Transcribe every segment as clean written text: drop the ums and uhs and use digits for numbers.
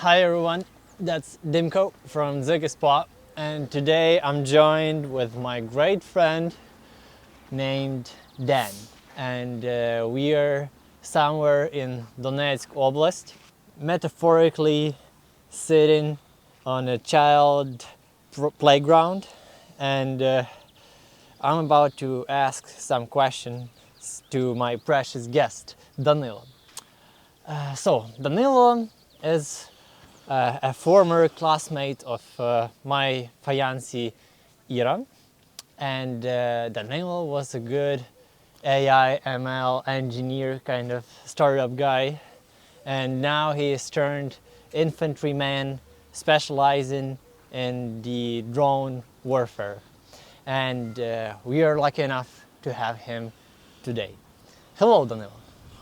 Hi everyone, that's Dimko from Dzyga, and today I'm joined with my great friend named Dan, and we are somewhere in Donetsk Oblast, metaphorically sitting on a child playground, and I'm about to ask some questions to my precious guest, Danilo. Danilo is a former classmate of my fiancée Ira, and Danilo was a good AI ML engineer kind of startup guy, and now he is turned infantryman specializing in the drone warfare, and we are lucky enough to have him today. Hello, Danilo.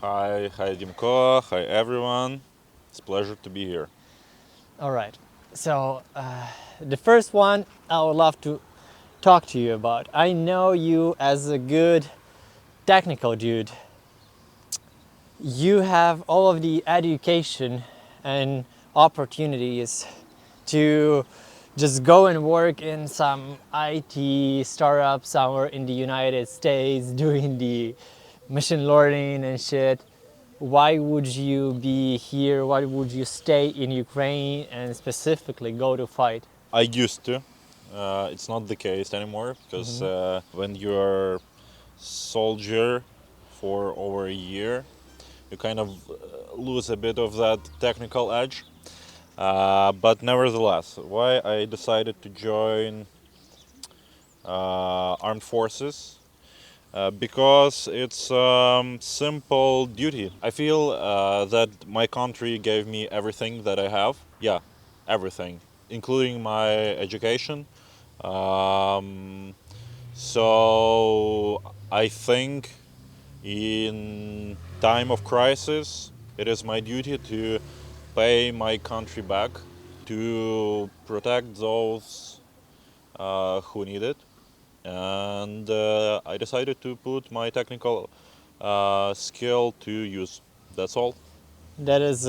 Hi Dimko, hi everyone. It's a pleasure to be here. All right. The first one I would love to talk to you about. I know you as a good technical dude. You have all of the education and opportunities to just go and work in some IT startup somewhere in the United States doing the machine learning and shit. Why would you be here? Why would you stay in Ukraine and specifically go to fight? I used to. It's not the case anymore because when you're soldier for over a year, you kind of lose a bit of that technical edge. But nevertheless, why I decided to join armed forces because it's simple duty. I feel that my country gave me everything that I have. Yeah, everything, including my education. Um, so I think in time of crisis, it is my duty to pay my country back, to protect those who need it, and I decided to put my technical skill to use. That's all. That is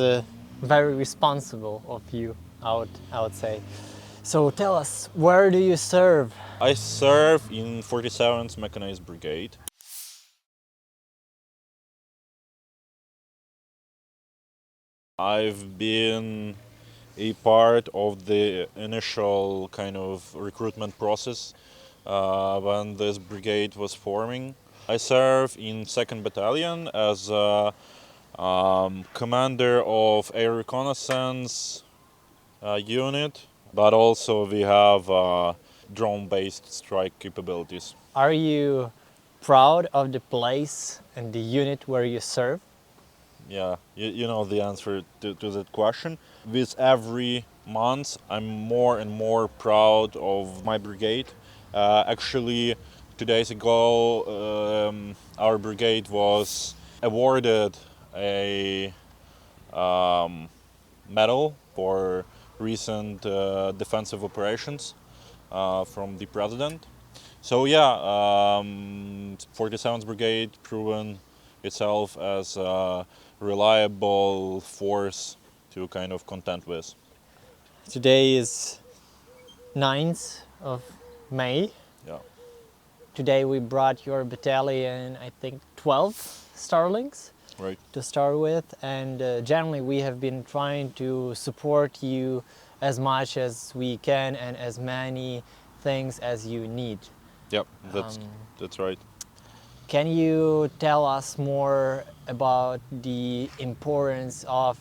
very responsible of you, I would say. So tell us, where do you serve? I serve in 47th Mechanized Brigade. I've been a part of the initial kind of recruitment process when this brigade was forming. I serve in 2nd Battalion as a commander of air reconnaissance unit, but also we have drone-based strike capabilities. Are you proud of the place and the unit where you serve? Yeah, you know the answer to that question. With every month, I'm more and more proud of my brigade. Actually, 2 days ago, our brigade was awarded a medal for recent defensive operations from the president. So yeah, 47th Brigade proven itself as a reliable force to kind of contend with. Today is 9th of May. Yeah, Today we brought your battalion, I think 12 Starlinks right. to start with, and generally we have been trying to support you as much as we can and as many things as you need. Yep, that's right. Can you tell us more about the importance of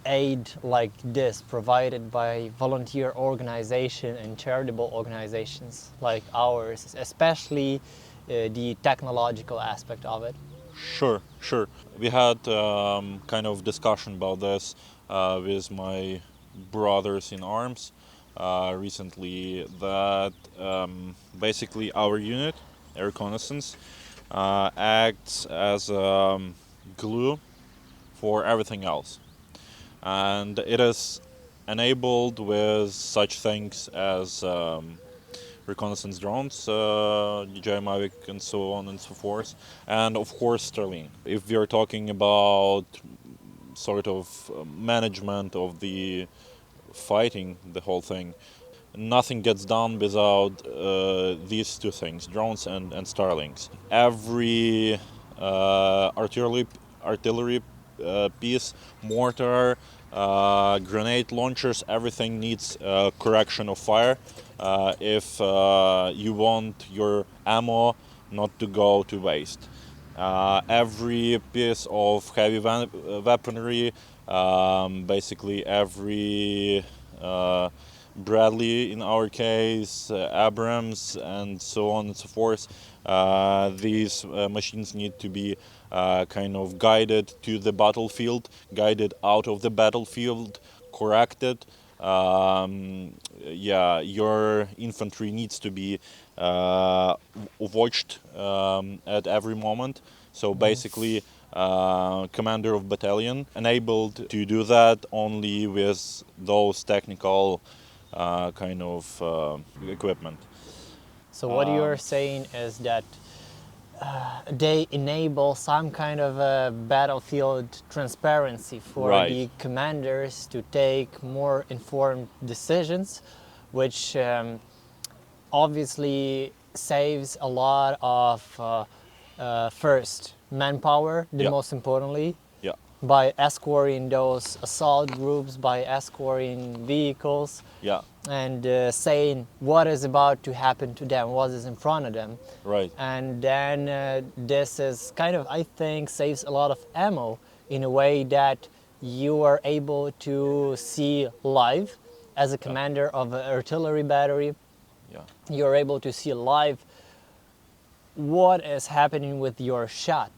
aid like this provided by volunteer organization and charitable organizations like ours, especially the technological aspect of it? Sure. We had kind of discussion about this with my brothers in arms recently. That basically our unit, air reconnaissance, acts as glue for everything else, and it is enabled with such things as reconnaissance drones, DJI Mavic, and so on and so forth, and of course Starlink. If we are talking about sort of management of the fighting, the whole thing. Nothing gets done without these two things, drones and Starlinks. Every artillery piece, mortar, grenade launchers, everything needs correction of fire if you want your ammo not to go to waste. Every piece of heavy weaponry, basically every Bradley in our case, Abrams, and so on and so forth. These machines need to be kind of guided to the battlefield, guided out of the battlefield, corrected. Yeah, your infantry needs to be watched at every moment. So basically, commander of battalion enabled to do that only with those technical kind of equipment. So what you're saying is that they enable some kind of a battlefield transparency for Right. the commanders to take more informed decisions, which obviously saves a lot of first manpower, the Yeah. most importantly, Yeah, by escorting those assault groups, by escorting vehicles, yeah, and saying what is about to happen to them, what is in front of them. right. And then this is kind of, I think, saves a lot of ammo in a way that you are able to see live as a commander of an artillery battery. Yeah, You're able to see live what is happening with your shot.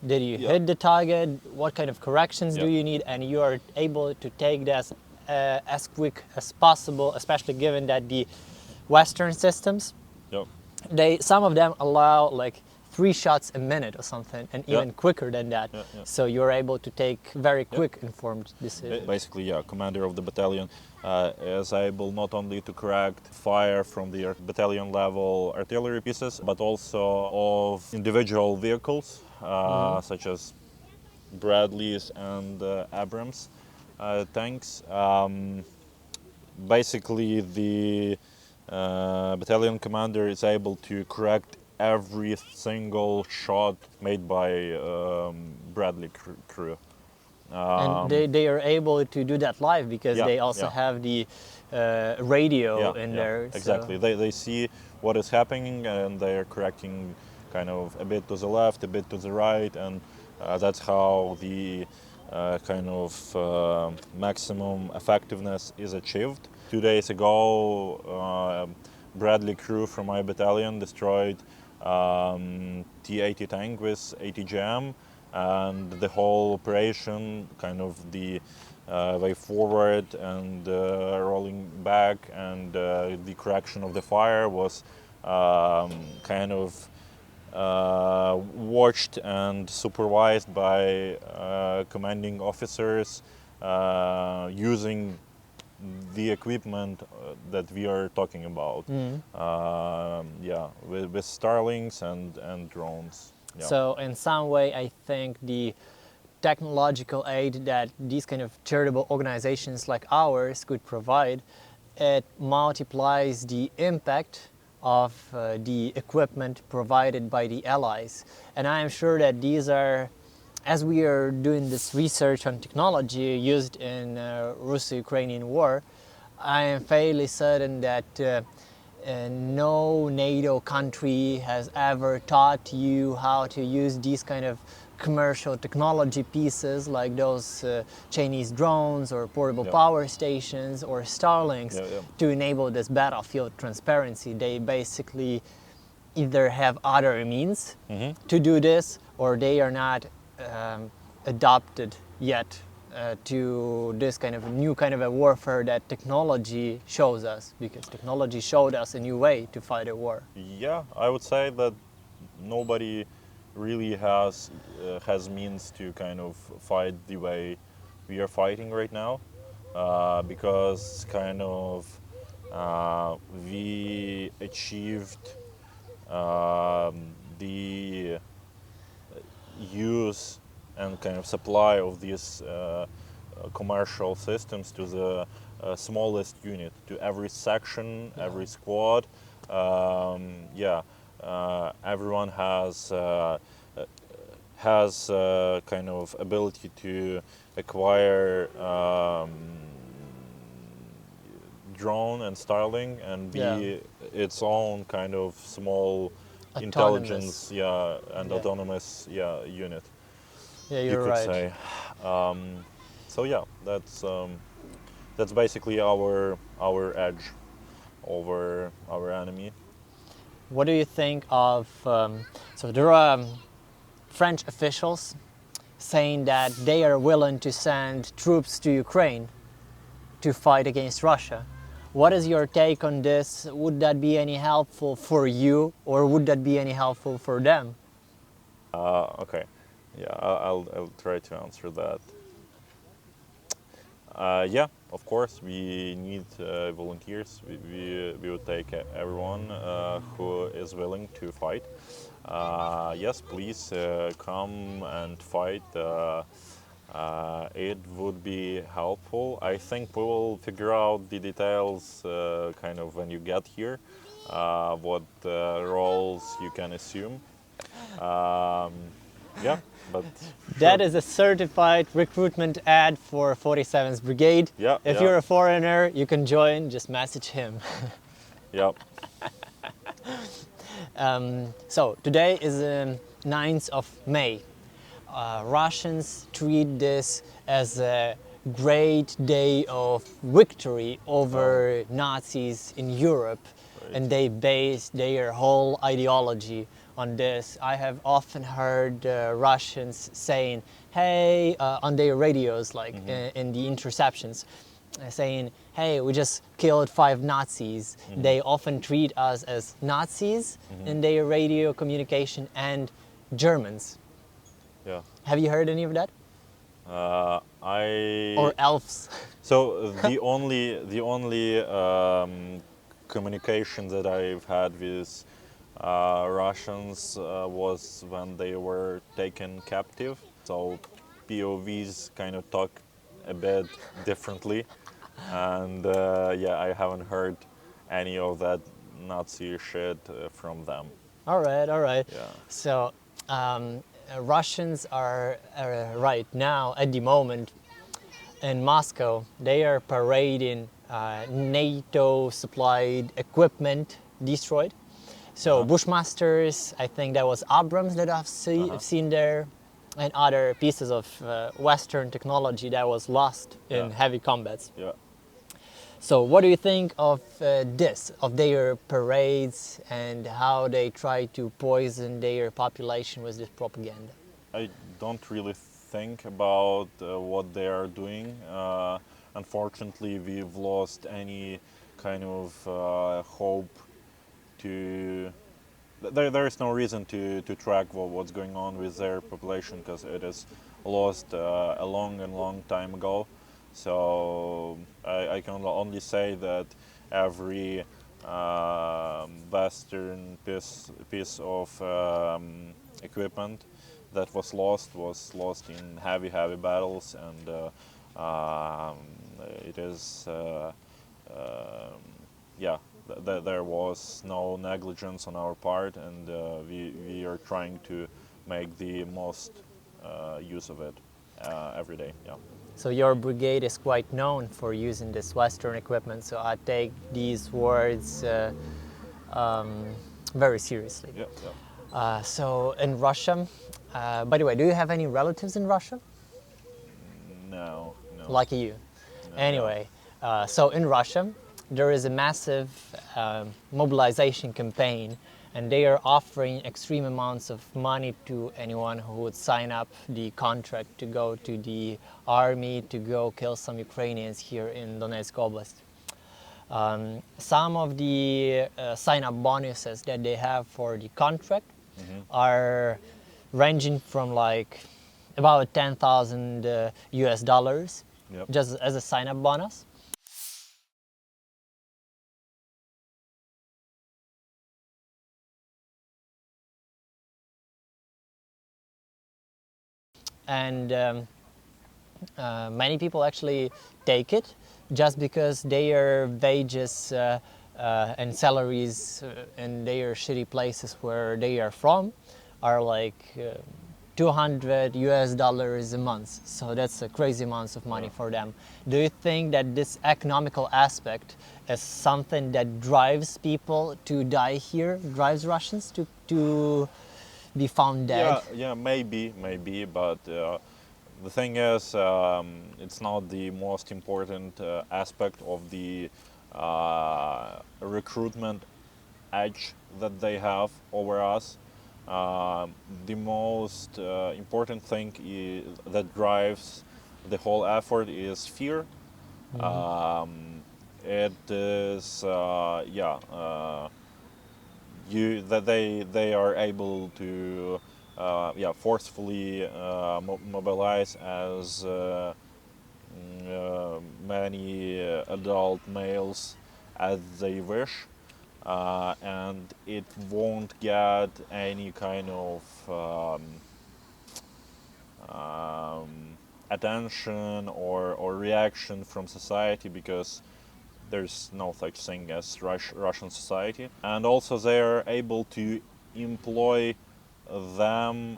Did you Yeah. hit the target? What kind of corrections do Yeah. you need? And you are able to take this as quick as possible, especially given that the Western systems, yeah, some of them allow like 3 shots a minute or something, and Yeah. even quicker than that. Yeah, yeah. So you're able to take very quick informed decisions. Basically, yeah, commander of the battalion is able not only to correct fire from the battalion level artillery pieces, but also of individual vehicles, such as Bradleys and Abrams tanks. Basically, the battalion commander is able to correct every single shot made by Bradley crew. And they are able to do that live because Yeah, they also yeah. have the radio in there. Exactly. So. They see what is happening and they are correcting kind of a bit to the left, a bit to the right, and that's how the kind of maximum effectiveness is achieved. 2 days ago, Bradley crew from my battalion destroyed T-80 tank with ATGM, and the whole operation, kind of the way forward and rolling back and the correction of the fire was kind of watched and supervised by commanding officers using the equipment that we are talking about. Yeah, with Starlinks and drones. Yeah. So in some way, I think the technological aid that these kind of charitable organizations like ours could provide, it multiplies the impact of the equipment provided by the allies. And I am sure that these are, as we are doing this research on technology used in Russo-Ukrainian war, I am fairly certain that no NATO country has ever taught you how to use these kind of commercial technology pieces like those Chinese drones or portable power stations or Starlinks to enable this battlefield transparency. They basically either have other means to do this, or they are not adopted yet to this kind of a new kind of a warfare that technology shows us, because technology showed us a new way to fight a war. Yeah, I would say that nobody really has means to kind of fight the way we are fighting right now, because kind of we achieved the use and kind of supply of these commercial systems to the smallest unit, to every section, every squad. Yeah, everyone has kind of ability to acquire drone and Starlink and Yeah. be its own kind of small Autonomous. intelligence, yeah, and Yeah. autonomous, yeah, unit, Yeah, you you're could right. say. So yeah, that's basically our edge over our enemy. What do you think of? So there are French officials saying that they are willing to send troops to Ukraine to fight against Russia. What is your take on this? Would that be any helpful for you, or would that be any helpful for them? Okay, yeah, I'll try to answer that. Yeah, of course, we need volunteers. We would take everyone who is willing to fight. Yes, please come and fight. It would be helpful. I think we will figure out the details kind of when you get here, what roles you can assume. Um, yeah, but That sure. is a certified recruitment ad for 47th Brigade. Yeah, If yeah, you're a foreigner, you can join, just message him. yeah. So today is the 9th of May. Russians treat this as a great day of victory Oh, over Nazis in Europe, right. and they base their whole ideology on this. I have often heard Russians saying, hey, on their radios, like in the interceptions, saying, hey, we just killed 5 Nazis. They often treat us as Nazis in their radio communication and Germans. Yeah. Have you heard any of that? I Or elves? so the only communication that I've had with Russians was when they were taken captive. So POVs kind of talk a bit differently, and yeah, I haven't heard any of that Nazi shit from them. All right, all right. Yeah. So, Russians are right now, at the moment, in Moscow, they are parading NATO supplied equipment destroyed. So, Uh-huh. Bushmasters, I think that was Abrams that I've Uh-huh. seen there, and other pieces of Western technology that was lost Yeah. in heavy combats. Yeah. So, what do you think of this, of their parades and how they try to poison their population with this propaganda? I don't really think about what they are doing. Unfortunately, we've lost any kind of hope to. There is no reason to track what's going on with their population because it is lost a long and long time ago. So I can only say that every Western piece of equipment that was lost in heavy battles, and it is yeah, there was no negligence on our part, and we are trying to make the most use of it every day. Yeah. So your brigade is quite known for using this Western equipment. So I take these words um, very seriously. Yeah. Yeah. So in Russia, by the way, do you have any relatives in Russia? No. No. Like you. No. Yeah. Anyway, so in Russia, there is a massive mobilization campaign, and they are offering extreme amounts of money to anyone who would sign up the contract to go to the army to go kill some Ukrainians here in Donetsk Oblast. Some of the sign-up bonuses that they have for the contract are ranging from like about 10,000 US dollars Yep. just as a sign-up bonus. and many people actually take it just because their wages and salaries in their shitty places where they are from are like 200 US dollars a month. So that's a crazy amount of money for them. Do you think that this economical aspect is something that drives people to die here, drives Russians to be found dead? Yeah, maybe, but the thing is, it's not the most important aspect of the recruitment edge that they have over us. The most important thing that drives the whole effort is fear. It is, that they are able to forcefully mobilize as many adult males as they wish, and it won't get any kind of attention or reaction from society, because there's no such thing as Russian society. And also they are able to employ them,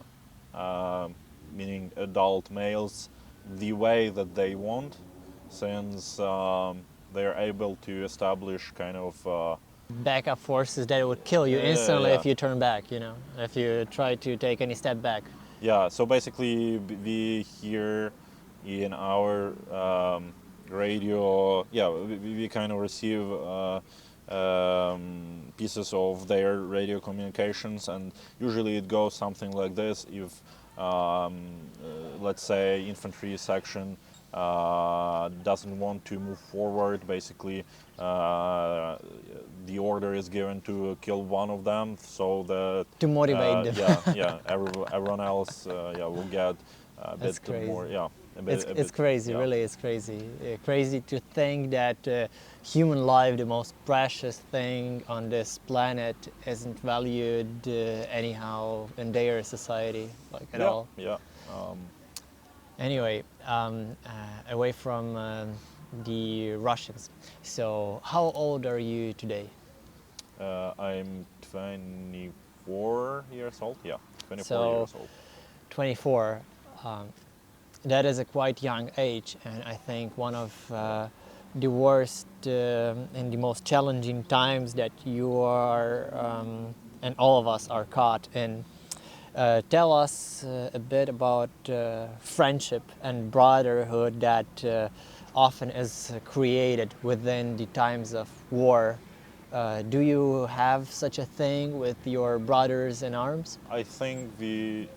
meaning adult males, the way that they want, since they're able to establish kind of Backup forces that would kill you instantly yeah. if you turn back, you know, if you try to take any step back. Yeah, so basically we hear in our radio, we kind of receive pieces of their radio communications, and usually it goes something like this. If let's say infantry section doesn't want to move forward, basically the order is given to kill one of them, so that To motivate them. everyone else will get a That's bit crazy. more, It's crazy, yeah. really, it's crazy. Crazy to think that human life, the most precious thing on this planet, isn't valued anyhow in their society, like at all. Yeah. Anyway, away from the Russians. So, how old are you today? I'm 24 years old. Yeah, 24 So, years old. 24. That is a quite young age, and I think one of the worst and the most challenging times that you are and all of us are caught in. Tell us a bit about friendship and brotherhood that often is created within the times of war. Do you have such a thing with your brothers in arms? I think the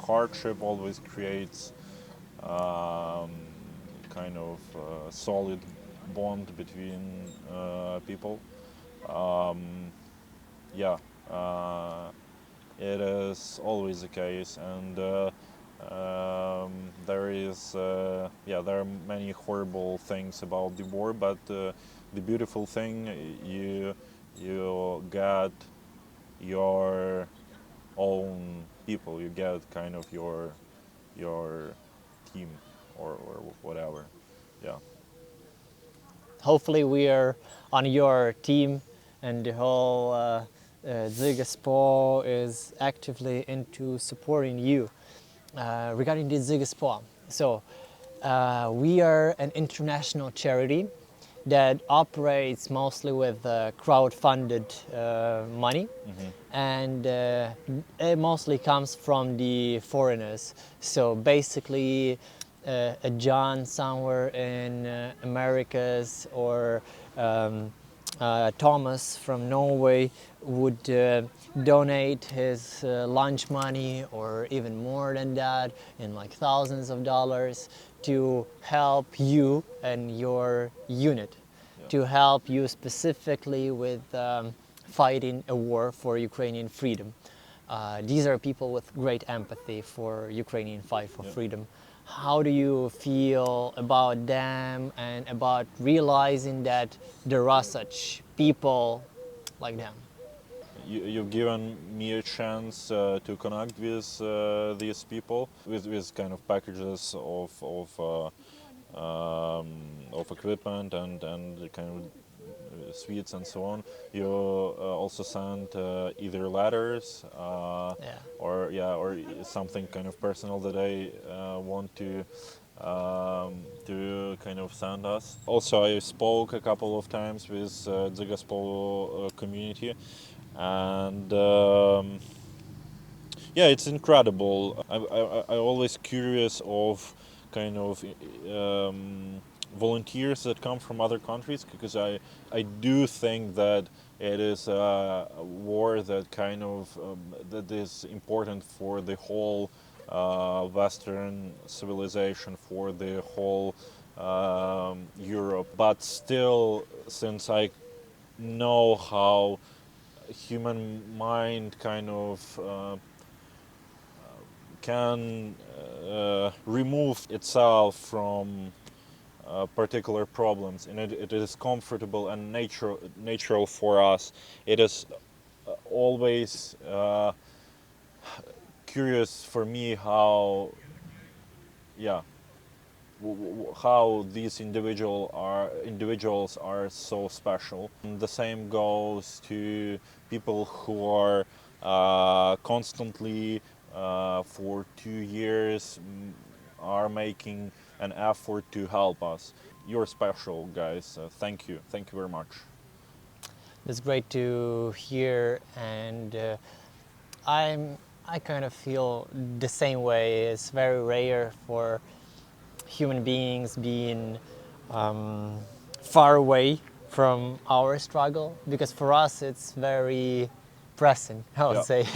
hardship always creates um, kind of solid bond between people. Um, yeah, it is always the case, and there are many horrible things about the war, but the beautiful thing, you get your own people, you get kind of your team, or whatever. Yeah. Hopefully we are on your team, and the whole Dzyga Spo is actively into supporting you. Regarding the Dzyga Spo, so we are an international charity that operates mostly with crowd-funded money, and it mostly comes from the foreigners. So basically, a John somewhere in Americas, or Thomas from Norway would donate his lunch money, or even more than that, in like thousands of dollars, to help you and your unit, to help you specifically with fighting a war for Ukrainian freedom. These are people with great empathy for Ukrainian fight for freedom. How do you feel about them and about realizing that there are such people like them? you've given me a chance to connect with these people with kind of packages of equipment and the kind of sweets and so on. You also sent either letters Yeah. or something kind of personal that I want to kind of send us. Also, I spoke a couple of times with Dzyga community, and yeah, it's incredible. I always curious of kind of volunteers that come from other countries, because I do think that it is a war that kind of that is important for the whole Western civilization, for the whole Europe. But still, since I know how human mind kind of can remove itself from particular problems, and it is comfortable and natural for us. It is always curious for me how, yeah, how these individuals are so special. And the same goes to people who are constantly for 2 years are making an effort to help us. You're special, guys. Thank you very much. It's great to hear, and I kind of feel the same way. It's very rare for human beings being far away from our struggle, because for us it's very present, I would Yeah, say.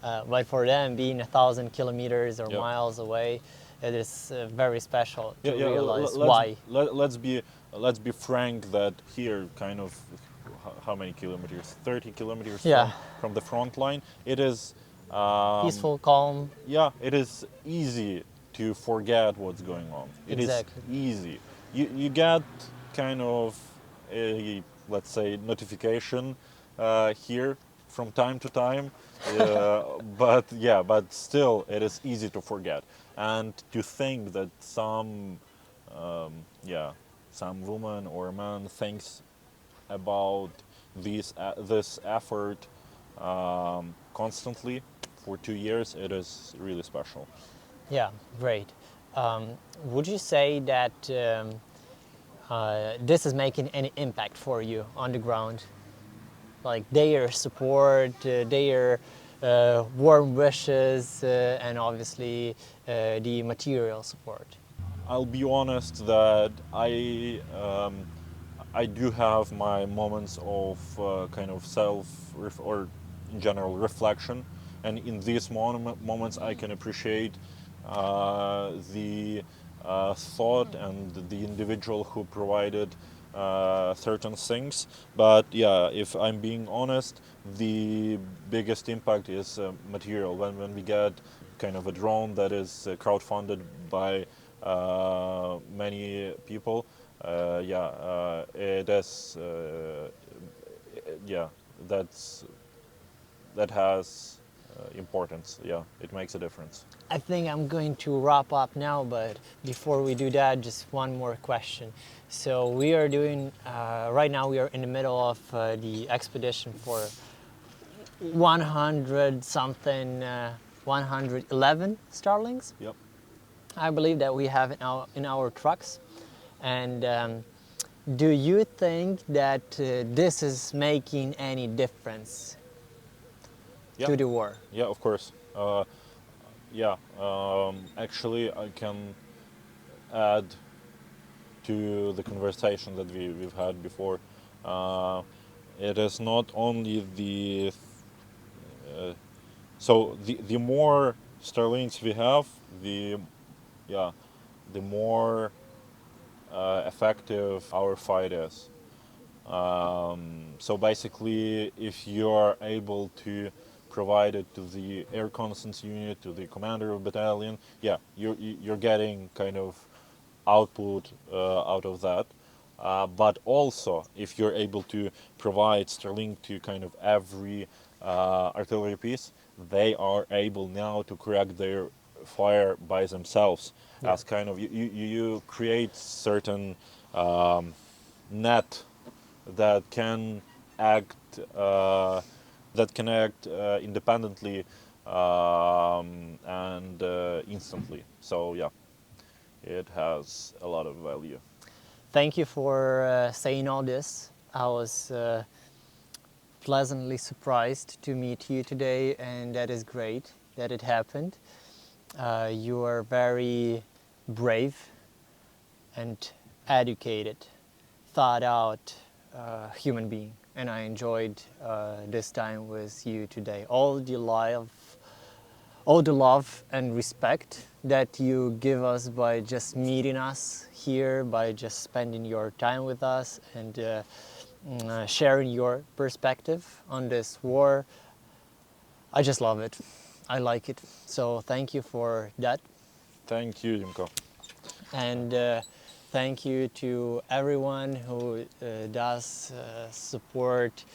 yeah, But for them, being 1,000 kilometers or yeah. miles away, it is very special to Yeah, yeah. realize why. Let's be frank that here, kind of, how many kilometers? 30 kilometers Yeah, from the front line. It is, peaceful, calm, yeah, it is easy to forget what's going on. It is exactly. easy. You get kind of a, let's say, notification here from time to time, but yeah, but still it is easy to forget, and to think that yeah, some woman or man thinks about this effort constantly for 2 years. It is really special. Yeah, great. Would you say that this is making any impact for you on the ground? Like their support, their warm wishes, and obviously the material support. I'll be honest that I do have my moments of kind of or in general reflection, and in these moments I can appreciate the thought and the individual who provided certain things. But yeah, if I'm being honest, the biggest impact is material. When we get kind of a drone that is crowdfunded by many people, it is yeah, that has importance. Yeah, it makes a difference. I think I'm going to wrap up now, but before we do that, just one more question. So we are doing, right now we are in the middle of the expedition for 100 something, 111 Starlings, Yep. I believe, that we have in our trucks. And do you think that this is making any difference Yeah. to the war? Yeah, of course. Yeah. Actually, I can add to the conversation that we've had before. Uh, it is not only the more Starlinks we have, yeah, the more effective our fight is. So basically, if you are able to provide it to the air reconnaissance unit, to the commander of battalion, yeah, you're getting kind of output out of that. But also, if you're able to provide Starlink to kind of every artillery piece, they are able now to correct their fire by themselves. Yeah. As kind of you create certain net that can act independently and instantly. So yeah, it has a lot of value. Thank you for saying all this. I was pleasantly surprised to meet you today, and that is great that it happened. You are very brave and educated, thought out human being, and I enjoyed this time with you today. All the love and respect that you give us by just meeting us here, by just spending your time with us and sharing your perspective on this war. I just love it. I like it. So thank you for that. Thank you, Dimko. And thank you to everyone who does support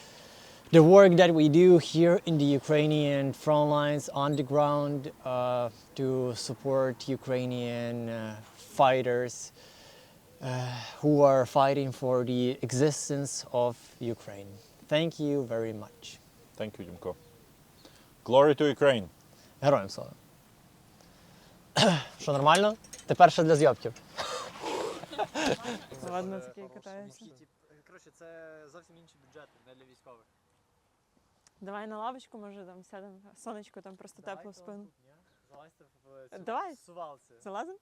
the work that we do here in the Ukrainian Frontlines on the ground to support Ukrainian fighters who are fighting for the existence of Ukraine. Thank you very much. Thank you, Dimko. Glory to Ukraine! Героям слава! Що, нормально? Тепер ще для зйобків. Ладно, такий катаюся. Коротше, це зовсім інші бюджети, не для військових. Давай на лавочку, може, там сядемо, сонечко там просто тепло в спину. Залазьте в Давай. сувалці. Залазимо?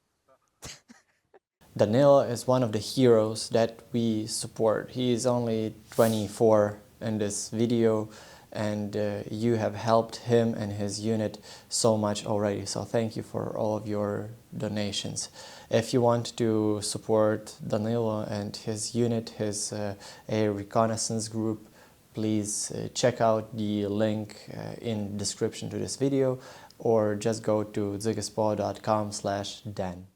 Danilo is one of the heroes that we support. He is only 24 in this video, and you have helped him and his unit so much already. So thank you for all of your donations. If you want to support Danilo and his unit, his air reconnaissance group, please check out the link in description to this video, or just go to dzygaspo.com/dan.